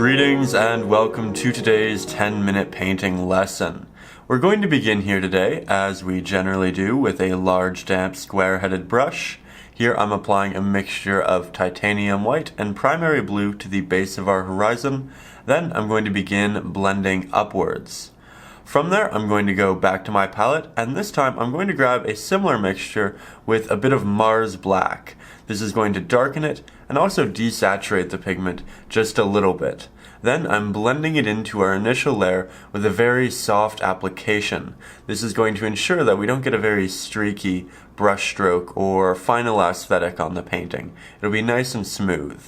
Greetings and welcome to today's 10-minute painting lesson. We're going to begin here today, as we generally do, with a large damp square-headed brush. Here I'm applying a mixture of titanium white and primary blue to the base of our horizon. Then I'm going to begin blending upwards. From there, I'm going to go back to my palette, and this time I'm going to grab a similar mixture with a bit of Mars black. This is going to darken it and also desaturate the pigment just a little bit. Then I'm blending it into our initial layer with a very soft application. This is going to ensure that we don't get a very streaky brush stroke or final aesthetic on the painting. It'll be nice and smooth.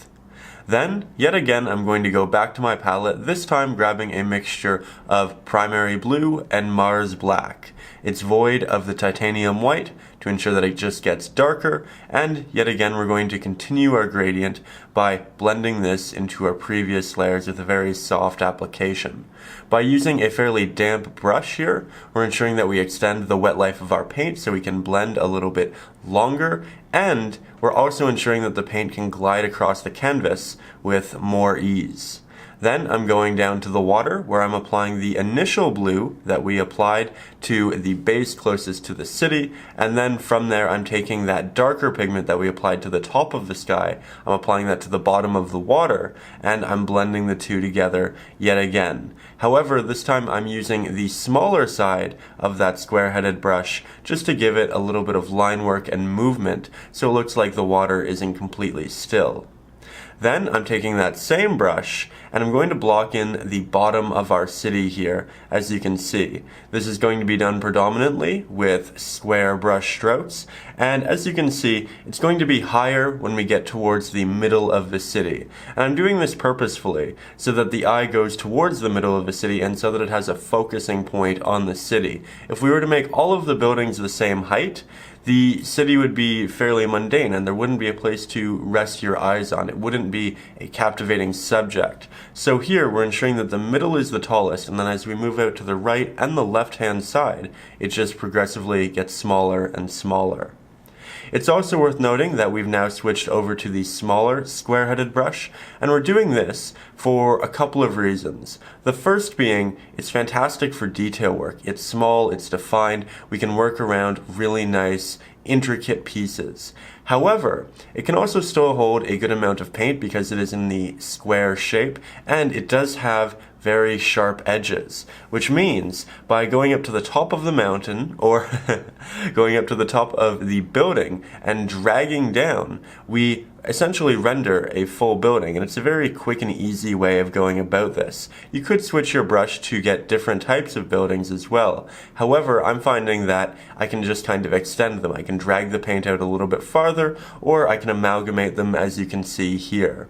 Then, yet again, I'm going to go back to my palette, this time grabbing a mixture of primary blue and Mars black. It's void of the titanium white to ensure that it just gets darker, and yet again we're going to continue our gradient by blending this into our previous layers with a very soft application. By using a fairly damp brush here, we're ensuring that we extend the wet life of our paint so we can blend a little bit longer, and we're also ensuring that the paint can glide across the canvas with more ease. Then I'm going down to the water where I'm applying the initial blue that we applied to the base closest to the city, and then from there I'm taking that darker pigment that we applied to the top of the sky, I'm applying that to the bottom of the water, and I'm blending the two together yet again. However, this time I'm using the smaller side of that square-headed brush just to give it a little bit of line work and movement so it looks like the water isn't completely still. Then I'm taking that same brush and I'm going to block in the bottom of our city here, as you can see. This is going to be done predominantly with square brush strokes, and as you can see, it's going to be higher when we get towards the middle of the city. And I'm doing this purposefully so that the eye goes towards the middle of the city and so that it has a focusing point on the city. If we were to make all of the buildings the same height, the city would be fairly mundane and there wouldn't be a place to rest your eyes on. It wouldn't be a captivating subject. So here we're ensuring that the middle is the tallest, and then as we move out to the right and the left hand side, it just progressively gets smaller and smaller. It's also worth noting that we've now switched over to the smaller square-headed brush, and we're doing this for a couple of reasons. The first being, it's fantastic for detail work. It's small, it's defined, we can work around really nice, intricate pieces. However, it can also still hold a good amount of paint because it is in the square shape, and it does have very sharp edges, which means by going up to the top of the mountain or going up to the top of the building and dragging down, we essentially render a full building, and it's a very quick and easy way of going about this. You could switch your brush to get different types of buildings as well. However, I'm finding that I can just kind of extend them. I can drag the paint out a little bit farther, or I can amalgamate them, as you can see here.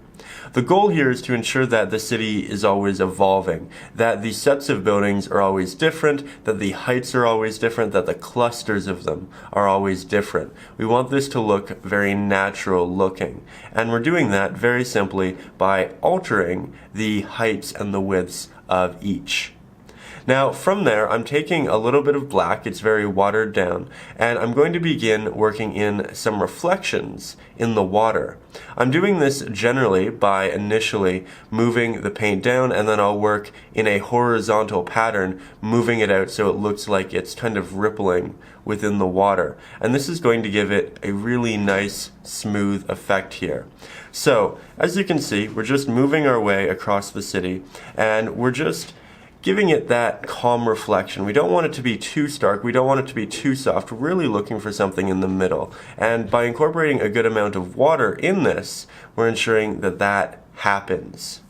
The goal here is to ensure that the city is always evolving, that the sets of buildings are always different, that the heights are always different, that the clusters of them are always different. We want this to look very natural looking, and we're doing that very simply by altering the heights and the widths of each. Now from there, I'm taking a little bit of black, it's very watered down, and I'm going to begin working in some reflections in the water. I'm doing this generally by initially moving the paint down, and then I'll work in a horizontal pattern, moving it out so it looks like it's kind of rippling within the water. And this is going to give it a really nice, smooth effect here. So, as you can see, we're just moving our way across the city, and we're just giving it that calm reflection. We don't want it to be too stark, we don't want it to be too soft, we're really looking for something in the middle. And by incorporating a good amount of water in this, we're ensuring that that happens.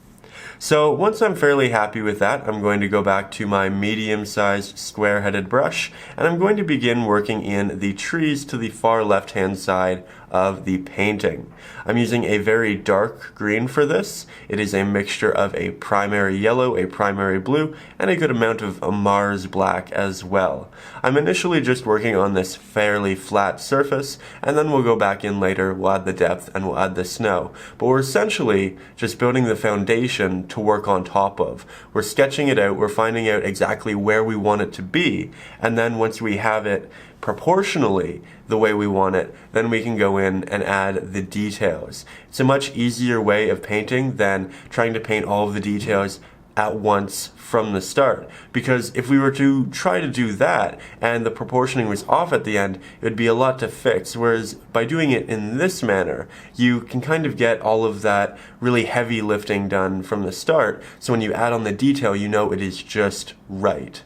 So once I'm fairly happy with that, I'm going to go back to my medium-sized square-headed brush, and I'm going to begin working in the trees to the far left-hand side of the painting. I'm using a very dark green for this. It is a mixture of a primary yellow, a primary blue, and a good amount of Mars black as well. I'm initially just working on this fairly flat surface, and then we'll go back in later, we'll add the depth, and we'll add the snow. But we're essentially just building the foundation to work on top of. We're sketching it out, we're finding out exactly where we want it to be, and then once we have it proportionally the way we want it, then we can go in and add the details. It's a much easier way of painting than trying to paint all of the details at once from the start, because if we were to try to do that and the proportioning was off at the end, it would be a lot to fix, whereas by doing it in this manner, you can kind of get all of that really heavy lifting done from the start, so when you add on the detail, you know it is just right.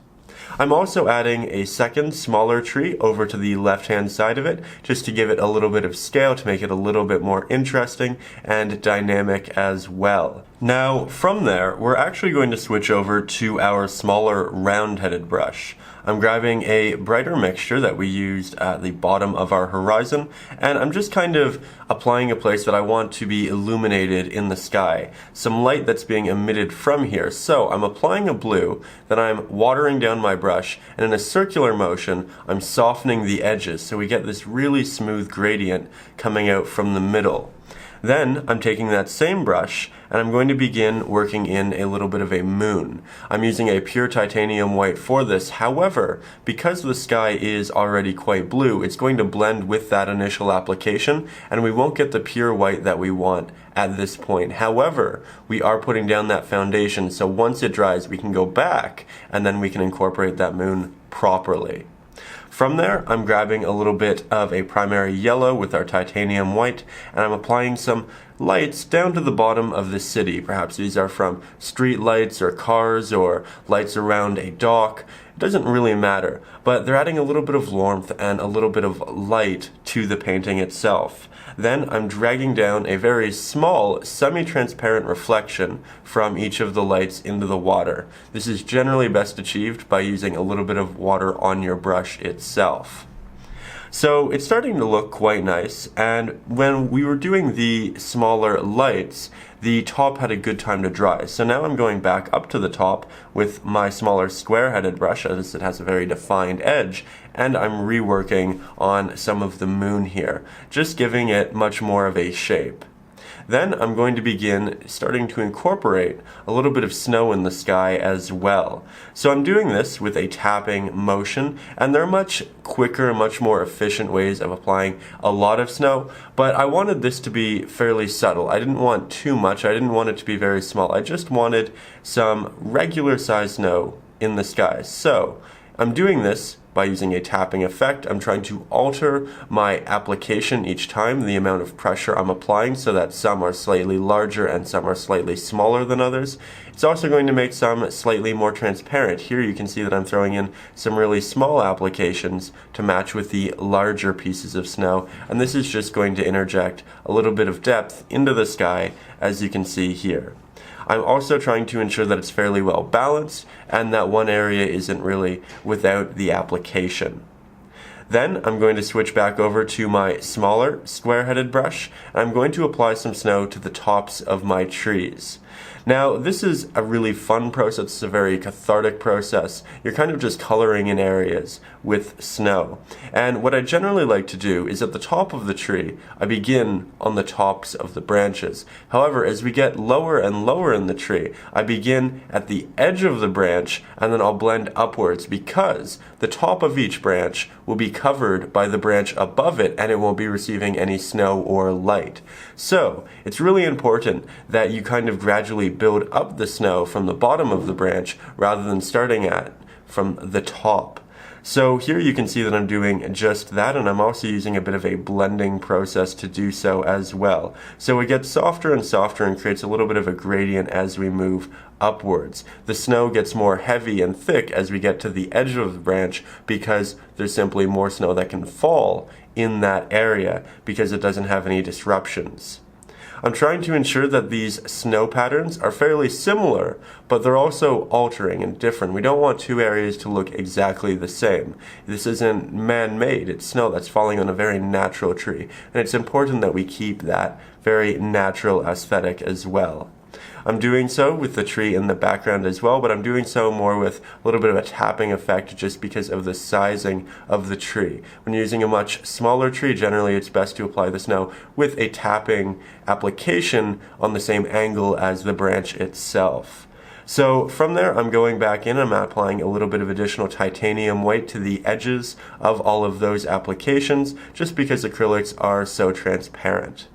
I'm also adding a second smaller tree over to the left hand side of it, just to give it a little bit of scale, to make it a little bit more interesting and dynamic as well. Now from there, we're actually going to switch over to our smaller round-headed brush. I'm grabbing a brighter mixture that we used at the bottom of our horizon, and I'm just kind of applying a place that I want to be illuminated in the sky. Some light that's being emitted from here. So I'm applying a blue, then I'm watering down my brush, and in a circular motion, I'm softening the edges so we get this really smooth gradient coming out from the middle. Then I'm taking that same brush and I'm going to begin working in a little bit of a moon. I'm using a pure titanium white for this. However, because the sky is already quite blue, it's going to blend with that initial application and we won't get the pure white that we want at this point. However, we are putting down that foundation, so once it dries we can go back and then we can incorporate that moon properly. From there, I'm grabbing a little bit of a primary yellow with our titanium white, and I'm applying some lights down to the bottom of the city. Perhaps these are from street lights or cars or lights around a dock. It doesn't really matter, but they're adding a little bit of warmth and a little bit of light to the painting itself. Then I'm dragging down a very small semi-transparent reflection from each of the lights into the water. This is generally best achieved by using a little bit of water on your brush itself. So it's starting to look quite nice, and when we were doing the smaller lights, the top had a good time to dry. So now I'm going back up to the top with my smaller square-headed brush, as it has a very defined edge, and I'm reworking on some of the moon here, just giving it much more of a shape. Then I'm going to begin starting to incorporate a little bit of snow in the sky as well. So I'm doing this with a tapping motion, and there are much quicker, much more efficient ways of applying a lot of snow, but I wanted this to be fairly subtle. I didn't want too much, I didn't want it to be very small. I just wanted some regular size snow in the sky. So I'm doing this by using a tapping effect. I'm trying to alter my application each time, the amount of pressure I'm applying, so that some are slightly larger and some are slightly smaller than others. It's also going to make some slightly more transparent. Here you can see that I'm throwing in some really small applications to match with the larger pieces of snow, and this is just going to interject a little bit of depth into the sky, as you can see here. I'm also trying to ensure that it's fairly well balanced and that one area isn't really without the application. Then I'm going to switch back over to my smaller square-headed brush, and I'm going to apply some snow to the tops of my trees. Now, this is a really fun process. It's a very cathartic process. You're kind of just coloring in areas with snow. And what I generally like to do is at the top of the tree, I begin on the tops of the branches. However, as we get lower and lower in the tree, I begin at the edge of the branch and then I'll blend upwards, because the top of each branch will be covered by the branch above it and it won't be receiving any snow or light. So, it's really important that you kind of gradually build up the snow from the bottom of the branch rather than starting from the top. So here you can see that I'm doing just that, and I'm also using a bit of a blending process to do so as well. So it gets softer and softer and creates a little bit of a gradient as we move upwards. The snow gets more heavy and thick as we get to the edge of the branch, because there's simply more snow that can fall in that area because it doesn't have any disruptions. I'm trying to ensure that these snow patterns are fairly similar, but they're also altering and different. We don't want two areas to look exactly the same. This isn't man-made, it's snow that's falling on a very natural tree, and it's important that we keep that very natural aesthetic as well. I'm doing so with the tree in the background as well, but I'm doing so more with a little bit of a tapping effect just because of the sizing of the tree. When you're using a much smaller tree, generally it's best to apply the snow with a tapping application on the same angle as the branch itself. So from there, I'm going back in, I'm applying a little bit of additional titanium white to the edges of all of those applications, just because acrylics are so transparent.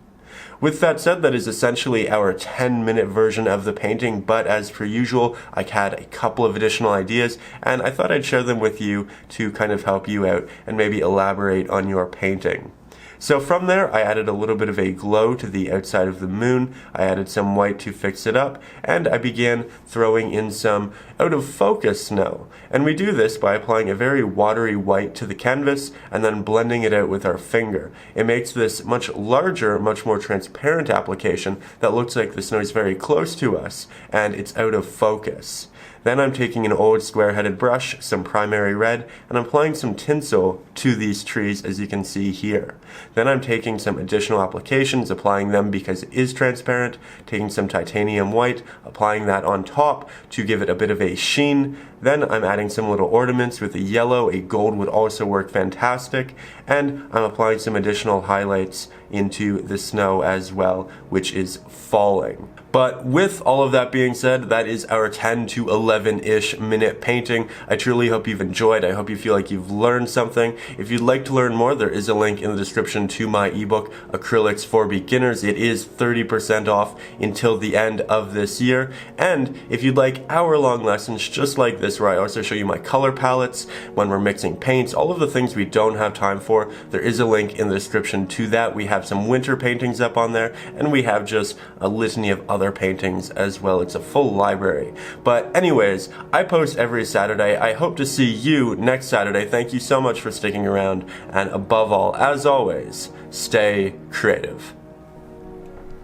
With that said, that is essentially our 10-minute version of the painting, but as per usual, I had a couple of additional ideas, and I thought I'd share them with you to kind of help you out and maybe elaborate on your painting. So from there, I added a little bit of a glow to the outside of the moon, I added some white to fix it up, and I began throwing in some out of focus snow. And we do this by applying a very watery white to the canvas and then blending it out with our finger. It makes this much larger, much more transparent application that looks like the snow is very close to us and it's out of focus. Then I'm taking an old square-headed brush, some primary red, and I'm applying some tinsel to these trees, as you can see here. Then I'm taking some additional applications, applying them because it is transparent, taking some titanium white, applying that on top to give it a bit of a sheen. Then I'm adding some little ornaments with a yellow, a gold would also work fantastic, and I'm applying some additional highlights into the snow as well, which is falling. But with all of that being said, that is our 10 to 11-ish minute painting. I truly hope you've enjoyed. I hope you feel like you've learned something. If you'd like to learn more, there is a link in the description to my ebook, Acrylics for Beginners. It is 30% off until the end of this year. And if you'd like hour-long lessons just like this, where I also show you my color palettes, when we're mixing paints, all of the things we don't have time for, there is a link in the description to that. We have some winter paintings up on there, and we have just a litany of other paintings as well. It's a full library. But anyways, I post every Saturday. I hope to see you next Saturday. Thank you so much for sticking around, and above all, as always, stay creative.